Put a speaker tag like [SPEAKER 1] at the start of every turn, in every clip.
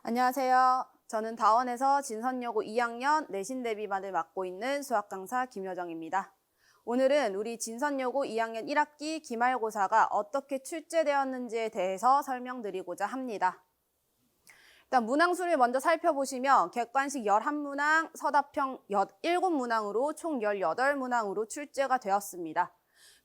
[SPEAKER 1] 안녕하세요. 저는 다원에서 진선여고 2학년 내신 대비반을 맡고 있는 수학 강사 김효정입니다. 오늘은 우리 진선여고 2학년 1학기 기말고사가 어떻게 출제되었는지에 대해서 설명드리고자 합니다. 일단 문항수를 먼저 살펴보시면 객관식 11문항, 서답형 7문항으로 총 18문항으로 출제가 되었습니다.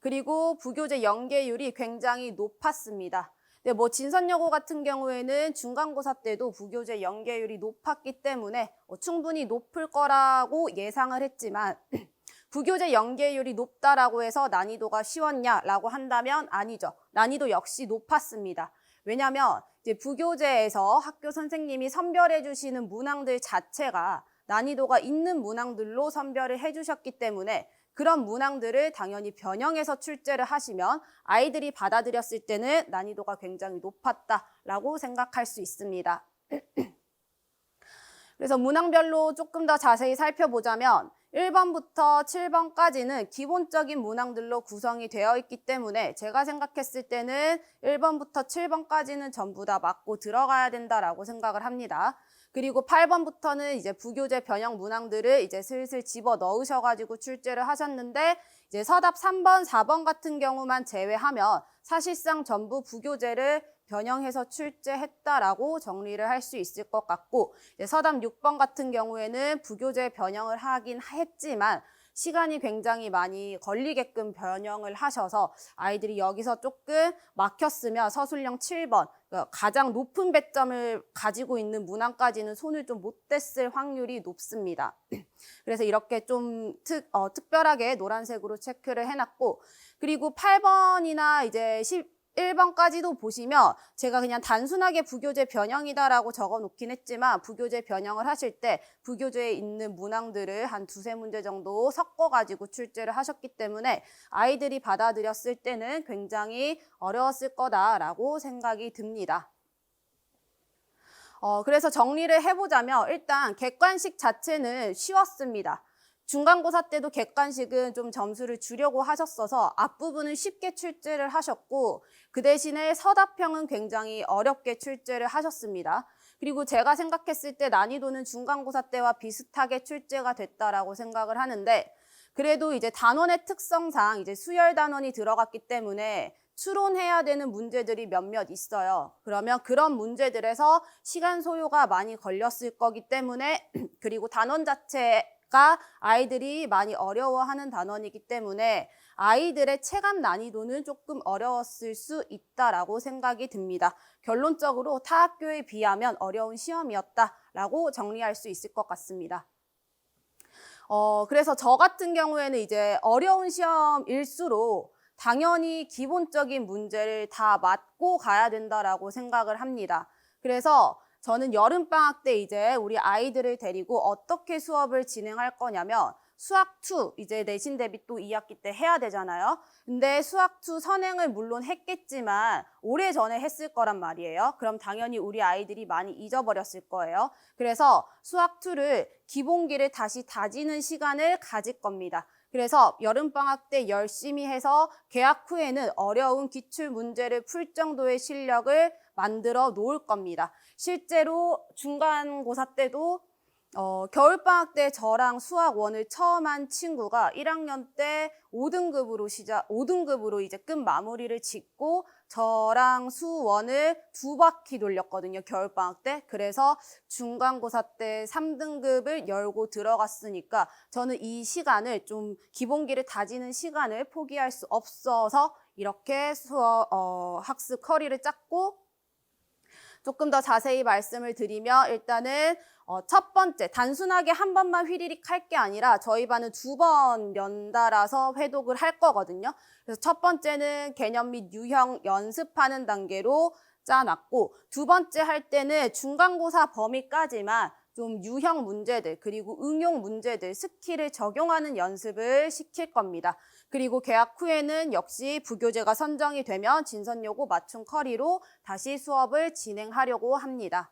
[SPEAKER 1] 그리고 부교재 연계율이 굉장히 높았습니다. 네, 진선여고 같은 경우에는 중간고사 때도 부교재 연계율이 높았기 때문에 충분히 높을 거라고 예상을 했지만 부교재 연계율이 높다라고 해서 난이도가 쉬웠냐라고 한다면 아니죠. 난이도 역시 높았습니다. 왜냐하면 이제 부교재에서 학교 선생님이 선별해 주시는 문항들 자체가 난이도가 있는 문항들로 선별을 해주셨기 때문에 그런 문항들을 당연히 변형해서 출제를 하시면 아이들이 받아들였을 때는 난이도가 굉장히 높았다라고 생각할 수 있습니다. 그래서 문항별로 조금 더 자세히 살펴보자면 1번부터 7번까지는 기본적인 문항들로 구성이 되어 있기 때문에 제가 생각했을 때는 1번부터 7번까지는 전부 다 맞고 들어가야 된다라고 생각을 합니다. 그리고 8번부터는 이제 부교재 변형 문항들을 이제 슬슬 집어 넣으셔가지고 출제를 하셨는데 이제 서답 3번, 4번 같은 경우만 제외하면 사실상 전부 부교재를 변형해서 출제했다라고 정리를 할 수 있을 것 같고 이제 서답 6번 같은 경우에는 부교재 변형을 하긴 했지만 시간이 굉장히 많이 걸리게끔 변형을 하셔서 아이들이 여기서 조금 막혔으면 서술형 7번 가장 높은 배점을 가지고 있는 문항까지는 손을 좀 못 댔을 확률이 높습니다. 그래서 이렇게 좀 특별하게 노란색으로 체크를 해놨고 그리고 8번이나 이제 1번까지도 보시면 제가 그냥 단순하게 부교재 변형이다라고 적어 놓긴 했지만 부교재 변형을 하실 때 부교재에 있는 문항들을 한 두세 문제 정도 섞어가지고 출제를 하셨기 때문에 아이들이 받아들였을 때는 굉장히 어려웠을 거다라고 생각이 듭니다. 그래서 정리를 해보자면 일단 객관식 자체는 쉬웠습니다. 중간고사 때도 객관식은 좀 점수를 주려고 하셨어서 앞부분은 쉽게 출제를 하셨고 그 대신에 서답형은 굉장히 어렵게 출제를 하셨습니다. 그리고 제가 생각했을 때 난이도는 중간고사 때와 비슷하게 출제가 됐다라고 생각을 하는데 그래도 이제 단원의 특성상 이제 수열 단원이 들어갔기 때문에 추론해야 되는 문제들이 몇몇 있어요. 그러면 그런 문제들에서 시간 소요가 많이 걸렸을 거기 때문에 그리고 단원 자체가 아이들이 많이 어려워하는 단원이기 때문에 아이들의 체감 난이도는 조금 어려웠을 수 있다라고 생각이 듭니다. 결론적으로 타 학교에 비하면 어려운 시험이었다라고 정리할 수 있을 것 같습니다. 그래서 저 같은 경우에는 이제 어려운 시험일수록 당연히 기본적인 문제를 다 맞고 가야 된다라고 생각을 합니다. 그래서 저는 여름방학 때 이제 우리 아이들을 데리고 어떻게 수업을 진행할 거냐면 수학2 이제 내신 대비 또 2학기 때 해야 되잖아요. 근데 수학2 선행을 물론 했겠지만 오래전에 했을 거란 말이에요. 그럼 당연히 우리 아이들이 많이 잊어버렸을 거예요. 그래서 수학2를 기본기를 다시 다지는 시간을 가질 겁니다. 그래서 여름방학 때 열심히 해서 개학 후에는 어려운 기출문제를 풀 정도의 실력을 만들어 놓을 겁니다. 실제로 중간고사 때도 겨울방학 때 저랑 수학 1을 처음 한 친구가 1학년 때 5등급으로 이제 끝 마무리를 짓고 저랑 수 1을 2바퀴 돌렸거든요. 겨울방학 때. 그래서 중간고사 때 3등급을 열고 들어갔으니까 저는 이 시간을 좀 기본기를 다지는 시간을 포기할 수 없어서 이렇게 학습 커리를 짰고 조금 더 자세히 말씀을 드리면 일단은 첫 번째 단순하게 한 번만 휘리릭 할 게 아니라 저희 반은 2번 연달아서 회독을 할 거거든요. 그래서 첫 번째는 개념 및 유형 연습하는 단계로 짜놨고 두 번째 할 때는 중간고사 범위까지만 좀 유형 문제들 그리고 응용 문제들 스킬을 적용하는 연습을 시킬 겁니다. 그리고 개학 후에는 역시 부교재가 선정이 되면 진선여고 맞춤 커리로 다시 수업을 진행하려고 합니다.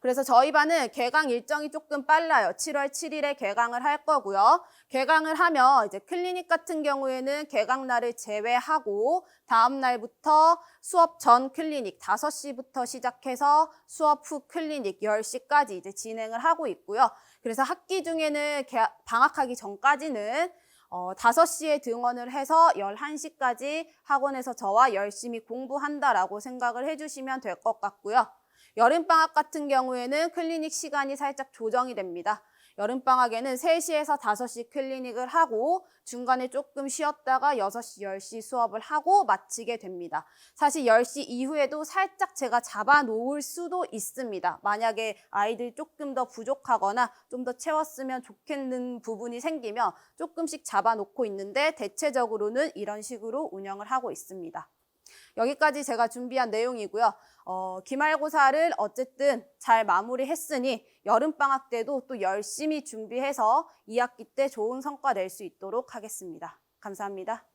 [SPEAKER 1] 그래서 저희 반은 개강 일정이 조금 빨라요. 7월 7일에 개강을 할 거고요. 개강을 하면 이제 클리닉 같은 경우에는 개강 날을 제외하고 다음 날부터 수업 전 클리닉 5시부터 시작해서 수업 후 클리닉 10시까지 이제 진행을 하고 있고요. 그래서 학기 중에는 방학하기 전까지는 5시에 등원을 해서 11시까지 학원에서 저와 열심히 공부한다라고 생각을 해주시면 될 것 같고요. 여름방학 같은 경우에는 클리닉 시간이 살짝 조정이 됩니다. 여름방학에는 3시에서 5시 클리닉을 하고 중간에 조금 쉬었다가 6시, 10시 수업을 하고 마치게 됩니다. 사실 10시 이후에도 살짝 제가 잡아놓을 수도 있습니다. 만약에 아이들이 조금 더 부족하거나 좀 더 채웠으면 좋겠는 부분이 생기면 조금씩 잡아놓고 있는데 대체적으로는 이런 식으로 운영을 하고 있습니다. 여기까지 제가 준비한 내용이고요. 기말고사를 어쨌든 잘 마무리했으니 여름방학 때도 또 열심히 준비해서 2학기 때 좋은 성과 낼 수 있도록 하겠습니다. 감사합니다.